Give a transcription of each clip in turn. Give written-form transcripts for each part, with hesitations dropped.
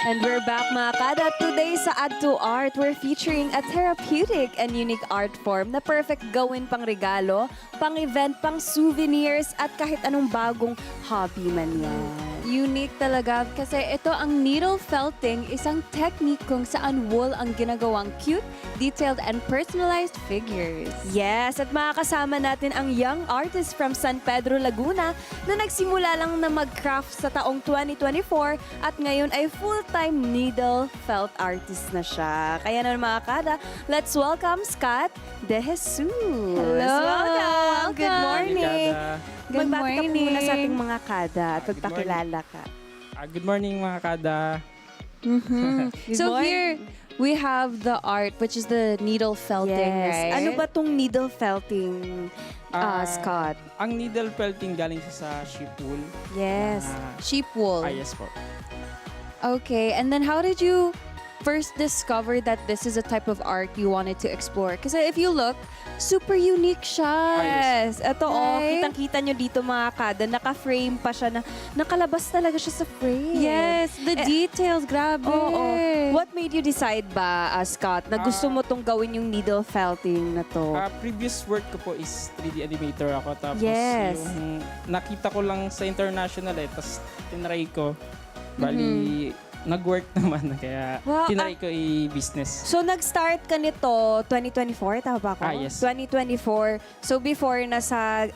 And we're back mga kada. Today sa Add to Art, we're featuring a therapeutic and unique art form na perfect gawin pang regalo, pang event, pang souvenirs, at kahit anong bagong hobby man yan. Unique talaga kasi ito ang needle felting, isang technique kung saan wool ang ginagawang cute, detailed, and personalized figures. Yes, at makakasama natin ang young artist from San Pedro, Laguna na nagsimula lang na mag-craft sa taong 2024 at ngayon ay full-time needle felt artist na siya. Kaya na mga kada, let's welcome Scott De Jesus. Hello! Welcome! Good morning! Good Magbati ka po muna morning. sa ating mga kada at Good magpakilala ka. Good morning mga kada. So morning. here, we have the art, which is the needle felting, right? Ano ba tong needle felting, Scott? Ang needle felting galing siya sa sheep wool. Yes. Sheep wool. Yes po. Okay, and then how did you first discover that this is a type of art you wanted to explore? Kasi if you look, super unique siya. Yes. Ito Right? kitang-kita nyo dito mga kada, naka-frame pa siya na nakalabas talaga siya sa frame. Yes, the details, grabe. Oo. What made you decide ba, Scott, na gusto mo tong gawin yung needle felting na to? Previous work ko po is 3D animator ako. Tapos Yes. yung nakita ko lang sa international tapos tinry ko. Bali, nag-work naman. Kaya Wow, tinry ko i-business. So, nag-start ka nito 2024, tama ba ako? Yes. 2024. So, before nasa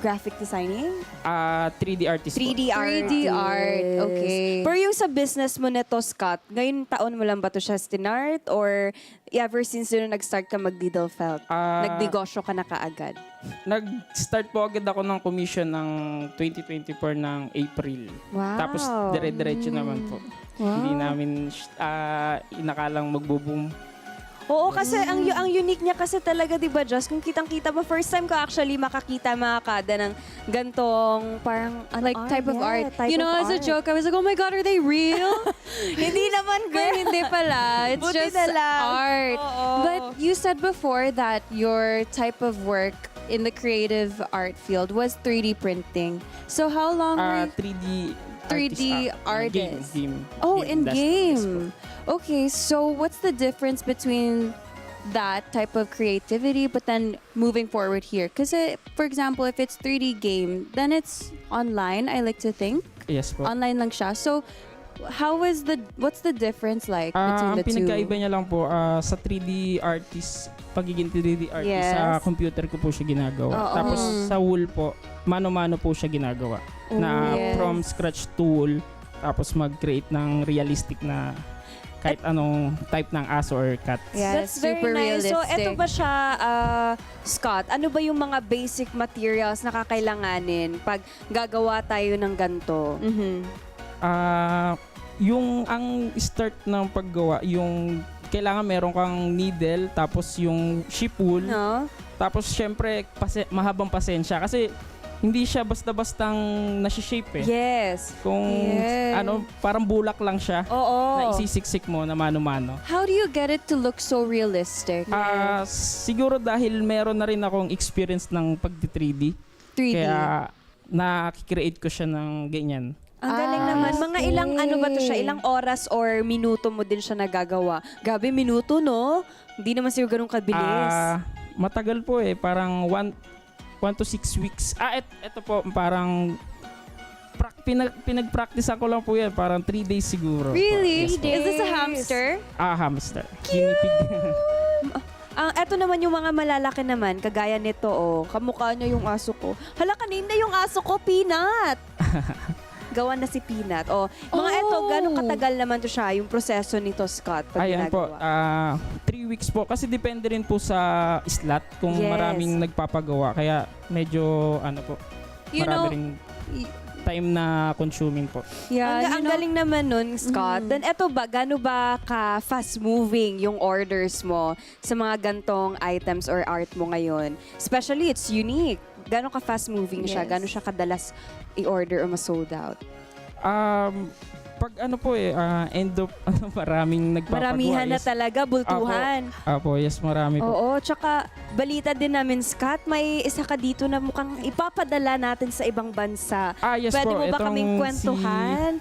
graphic designing? 3D artist 3D po. art. 3D art, okay. Pero yung sa business mo nito, Scott, ngayon taon mo lang ba ito siya stinart? Or ever since yun nag-start ka mag-needle felt? Nagnegosyo ka na kaagad? Nag-start po agad ako ng commission ng 2024 ng April. Wow. Tapos dire-diretso naman po. Hindi namin inakalang magbo-boom. Oo, kasi ang unique niya kasi talaga, di ba, Joss? Kung kitang-kita mo, first time ko actually makakita mga kada ng gantong parang Like type of art. type You know, of as a art. joke, I was like, oh my God, are they real? Hindi naman, Girl, hindi pala. It's Buti just na lang. art. Oo. But you said before that your type of work in the creative art field was 3D printing. So how long were you 3D 3D artist. artist. Game. Oh, in industry, yes po. game. Okay, so what's the difference between that type of creativity but then moving forward here? Because, for example, if it's 3D game, then it's online, I like to think. Yes po. Online lang siya. So, what's the difference like between Ang the two? pinagkaiba niya lang po, sa 3D artist, pagiging 3D artist, Yes. sa computer ko po siya ginagawa. Oo. Tapos sa wool po, mano-mano po siya ginagawa. Na yes. from scratch to wool, tapos mag-create ng realistic na kahit anong type ng aso or cat. Yeah, That's very super nice. So, realistic. eto ba siya, Scott? Ano ba yung mga basic materials na kakailanganin pag gagawa tayo ng ganito? Yung ang start ng paggawa, yung kailangan meron kang needle, tapos yung sheep wool, No? tapos syempre mahabang pasensya kasi hindi siya basta-bastang nasi-shape eh. Yes. Kung Yes. parang bulak lang siya Oo. na isisiksik mo na mano-mano. How do you get it to look so realistic? Siguro dahil meron na rin akong experience ng pag-3D. 3D. Kaya nakikreate ko siya ng ganyan. Ang galing naman. Mga okay. ilang ano ba to siya? Ilang oras or minuto mo din siya nagagawa? Gabi, minuto, no? Hindi naman siguro ganun kabilis. Matagal po eh. Parang 1 to 6 weeks. Ito po parang pinag-practice ako lang po yan. Parang 3 days siguro. Really? Yes po. Is this a Days. hamster? Hamster. Guinea pig. Eto naman yung mga malalaki naman, kagaya nito, oh. Kamukha niya yung aso ko. Hala, kanina yung aso ko, Peanut! Gawa na si Peanut. Oh, mga eto, gano'ng katagal naman to siya, yung proseso nito, Scott, pag Ayan po. ginagawa? 3 weeks po. Kasi depende rin po sa slot kung Yes. maraming nagpapagawa. Kaya medyo You know, marami ring time na consuming po. yeah, Ang galing naman nun, Scott. Then eto ba, gano'n ba ka-fast moving yung orders mo sa mga gantong items or art mo ngayon? Especially, it's unique. Gano'n ka-fast moving siya? Yes. Gano'n siya kadalas i-order or ma-sold out? Pag end of maraming nagpapagawa. Maramihan na yes. talaga, bultuhan. Apo, yes, marami po. Oo, tsaka balita din namin, Scott, may isa ka dito na mukhang ipapadala natin sa ibang bansa. Yes Pwede po. mo ba Itong kaming kwentuhan?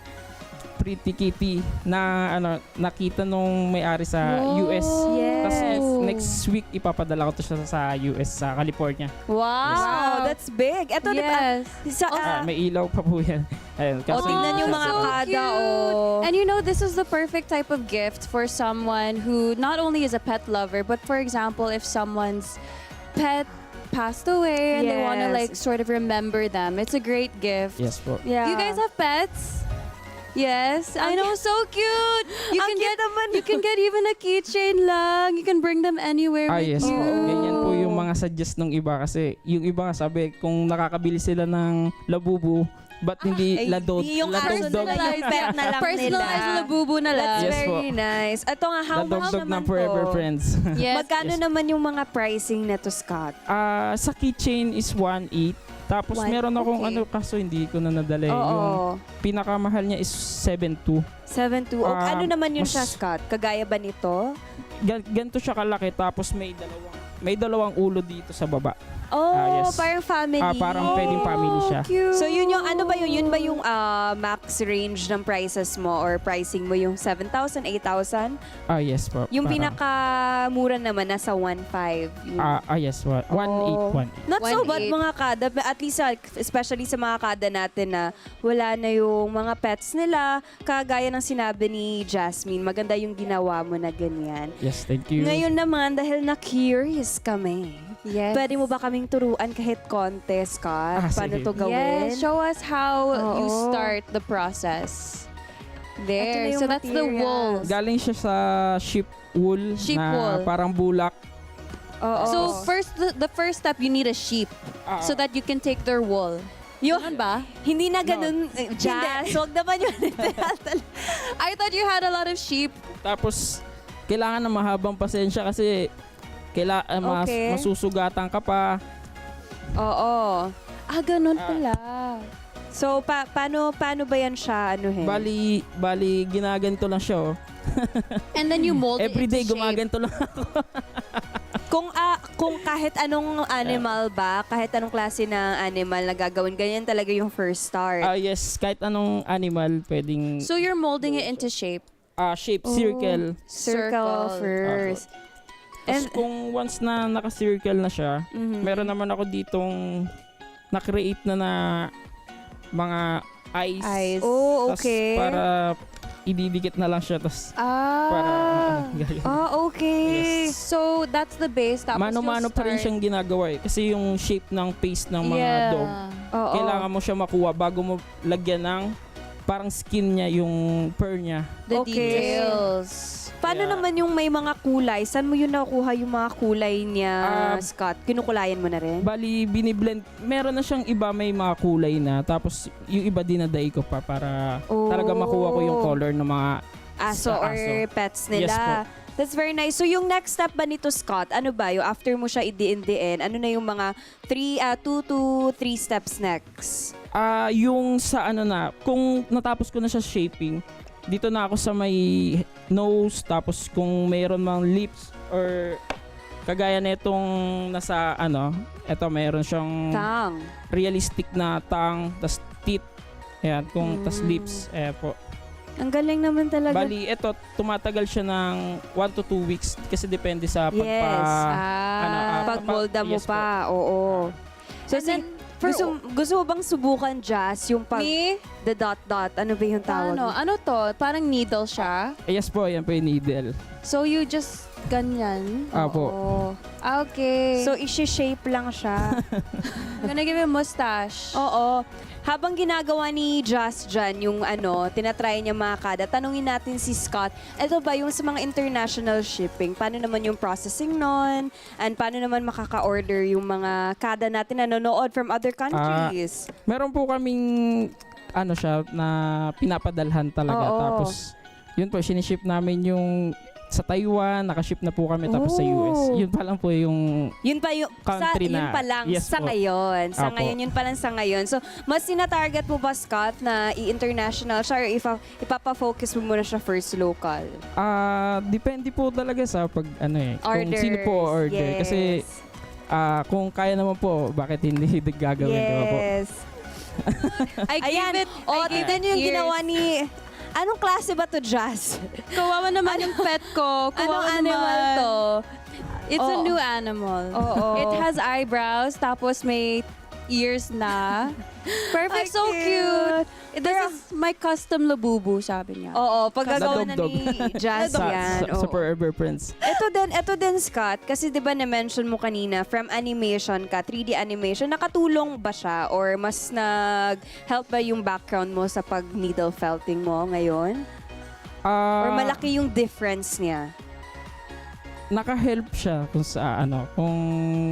Pretty Kitty na nakita nung may-ari sa Wow. US. Yes. Kasi next week ipapadala ko to siya sa US, sa California. Wow, that's big. Ito, di ba? Yes. Sa, May ilaw pa po yan. Ayun, O, tingnan yung mga so kada, cute. oh. And you know, this is the perfect type of gift for someone who not only is a pet lover, but for example, if someone's pet passed away and they want to Yes. like sort of remember them, it's a great gift. Yes po. Yeah. You guys have pets? Yes, I know, so cute. You Ang can cute get naman. you can get even a keychain lang. You can bring them anywhere with Yes you. po. Ganyan po yung mga suggest ng iba kasi yung iba sabi kung nakakabili sila ng labubu, ba't hindi ladod? Yung aso ladog-dog? nila, yung pet na lang Personalized nila. labubu na lang. That's Yes very po. nice. Ito nga, how much Ladog-dog naman ng Forever po? Friends. Yes. Magkano Yes. naman yung mga pricing neto, Scott? Sa keychain is 1.8. Tapos One, meron akong okay. kaso hindi ko na nadala. Yung Oo. pinakamahal niya is 7.2. 7.2. O, Ah, ano naman yun mas- siya, Scott? Kagaya ba nito? Ganito siya kalaki tapos may dalawang ulo dito sa baba. Oh, Yes. parang family. Parang pwedeng family siya. Cute. So yun yung ano ba yun? Yun ba yung max range ng prices mo or pricing mo yung 7,000, 8,000? Yes po. Yung Parang- pinakamura naman nasa 1,500. yes, 1.8, 1.8. Not so bad 1.8. mga kada, but at least especially sa mga kada natin na wala na yung mga pets nila. Kagaya ng sinabi ni Jasmine, maganda yung ginawa mo na ganyan. Yes, thank you. Ngayon naman, dahil na-curious kami, Yes. pwede mo ba kaming turuan kahit konti, Scott? Paano sige. to gawin? Yes, show us how you Oo. start the process. Ito na There. yung So that's the wool. materials. Galing siya sa sheep wool Sheep na wool. parang bulak. Oo. So first, the first step, you need a sheep so that you can take their wool. Yung, Ganun ba? hindi na ganun, Jazz. Huwag naman yun. I thought you had a lot of sheep. Tapos, kailangan na mahabang pasensya kasi Okay. masusugatan ka pa. Oo. Ganun pala. So, paano ba yan siya, Bali, ginaganto lang siya. And then you mold it Everyday into shape. gumaganto lang. Kung kahit anong animal ba, kahit anong klase ng animal na gagawin, ganyan talaga yung first start. Yes, kahit anong animal pwedeng So you're molding it into shape. shape, circle. Circle first. Tapos And- kung once na naka-circle na siya, Mhm. meron naman ako ditong na-create na mga eyes. Oh, Tas okay. para ididikit na lang siya. Tapos para ganyan. Okay. So that's the base. Tapos Mano-mano you'll pa rin start- siyang ginagawa eh. Kasi yung shape ng face ng mga Yeah. dog, Oo. kailangan mo siya makuha bago mo lagyan ng parang skin niya, yung fur niya. The Okay. details. Paano Kaya- naman yung may mga kulay? Saan mo yun nakuha yung mga kulay niya, Scott? Kinukulayan mo na rin? Bali, biniblend. Meron na siyang iba may mga kulay na. Tapos yung iba dinaday ko pa para Oh. talaga makuha ko yung color ng mga Aso sa or aso. pets Yes po. nila. That's very nice. So yung next step ba nito, Scott, ano ba? Yung after mo siya i-DNDN, ano na yung mga 2 to 3 steps next? Yung sa kung natapos ko na siya shaping, dito na ako sa may nose, tapos kung mayroon mang lips or kagaya na itong nasa eto mayroon siyang Tang. realistic na tongue, tas teeth, ayan, kung tas lips, po. Ang galing naman talaga. Bali, eto, tumatagal siya ng 1 to 2 weeks kasi depende sa Yes. Pagmolda mo yes po. pa. Oo. So, And then, gusto mo bang subukan, Jazz, yung Me? the dot? Ano ba yung tawag? Ano to? Parang needle siya. Yes po, yan po yung needle. So you just ganyan. Apo. Oo. Okay. So, isi-shape lang siya. I'm gonna give you a mustache. Oo. Habang ginagawa ni Just dyan, yung tinatry niya mga kada, tanungin natin si Scott, ito ba yung sa mga international shipping? Paano naman yung processing nun? And paano naman makaka-order yung mga kada natin na nanonood from other countries? Meron po kaming siya na pinapadalhan talaga. Oo. Tapos yun po, siniship namin yung sa Taiwan, nakaship na po kami tapos sa US. Yun pa lang po yung Yun pa yung country yun na- pa lang yes sa po. ngayon. Sa Apo. ngayon, yun pa lang sa ngayon. So, mas sinatarget mo ba, Scott, na i-international siya or ipapa-focus mo muna siya first local? depende po talaga sa kung Orders. sino po order. Yes. Kasi kung kaya naman po, bakit hindi gagawin, di ba po? Yes. I Ayan. give it. O, I give tignan it niyo yung ears. ginawa ni... Anong klase ba to, Jazz? Kawawa naman yung pet ko. Anong Kawawa animal naman. to? It's a Oo. new animal. Oo. It has eyebrows, tapos may ears na. Perfect, Ay, so cute. This Pero- is my custom labubu, sabi niya. Oo, paggagawa na Nadugdog. ni Jazz yan. Sa oo. Forever Prince. Ito din, Scott, kasi di ba na-mention mo kanina, from animation ka, 3D animation, nakatulong ba siya? Or mas nag-help ba yung background mo sa pag-needle felting mo ngayon? Or malaki yung difference niya? Naka-help siya kung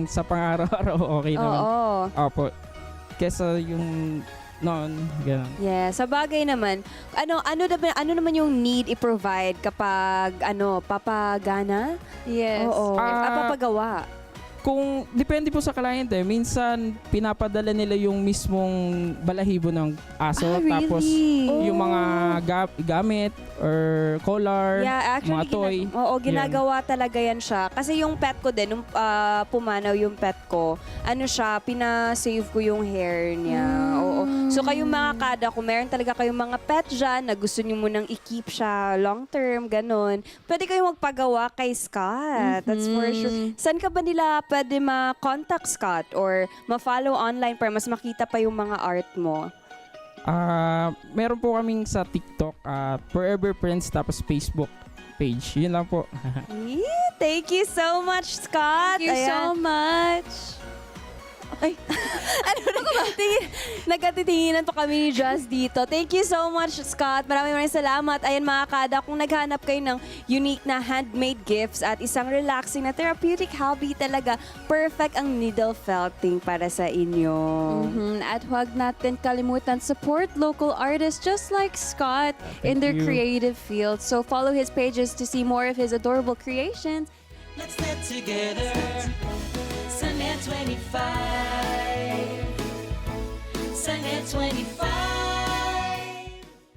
sa pang-araw-araw okay naman. Oo. Opo. Kesa yung noon, gano'n. Yeah, sa bagay naman, ano naman yung need i-provide kapag papagana? Yes. Oo. Papagawa. Kung depende po sa kliyente, minsan pinapadala nila yung mismong balahibo ng aso tapos yung mga gamit or collar, Yeah, actually, mga toy. ginagawa talaga yan siya. Kasi yung pet ko din, nung pumanaw yung pet ko, pinasave ko yung hair niya. Oo. So kayong mga kada, kung meron talaga kayong mga pet dyan na gusto nyo munang i-keep siya long term, ganun, pwede kayong magpagawa kay Scott. That's for sure. Saan ka ba nila pwede ma-contact, Scott? Or ma-follow online para mas makita pa yung mga art mo? Meron po kaming sa TikTok, Forever Prince, tapos Facebook page. Yun lang po. Yeah, thank you so much, Scott. Thank you so Ayan. much. Ay, nagkatitinginan pa kami ni Jazz dito. Thank you so much, Scott. Maraming salamat. Ayan mga kada, kung naghanap kayo ng unique na handmade gifts at isang relaxing na therapeutic hobby talaga, perfect ang needle felting para sa inyo. At huwag natin kalimutan support local artists just like Scott in their you. creative field. So follow his pages to see more of his adorable creations. Let's get together. Sunday 25. Sunday 25.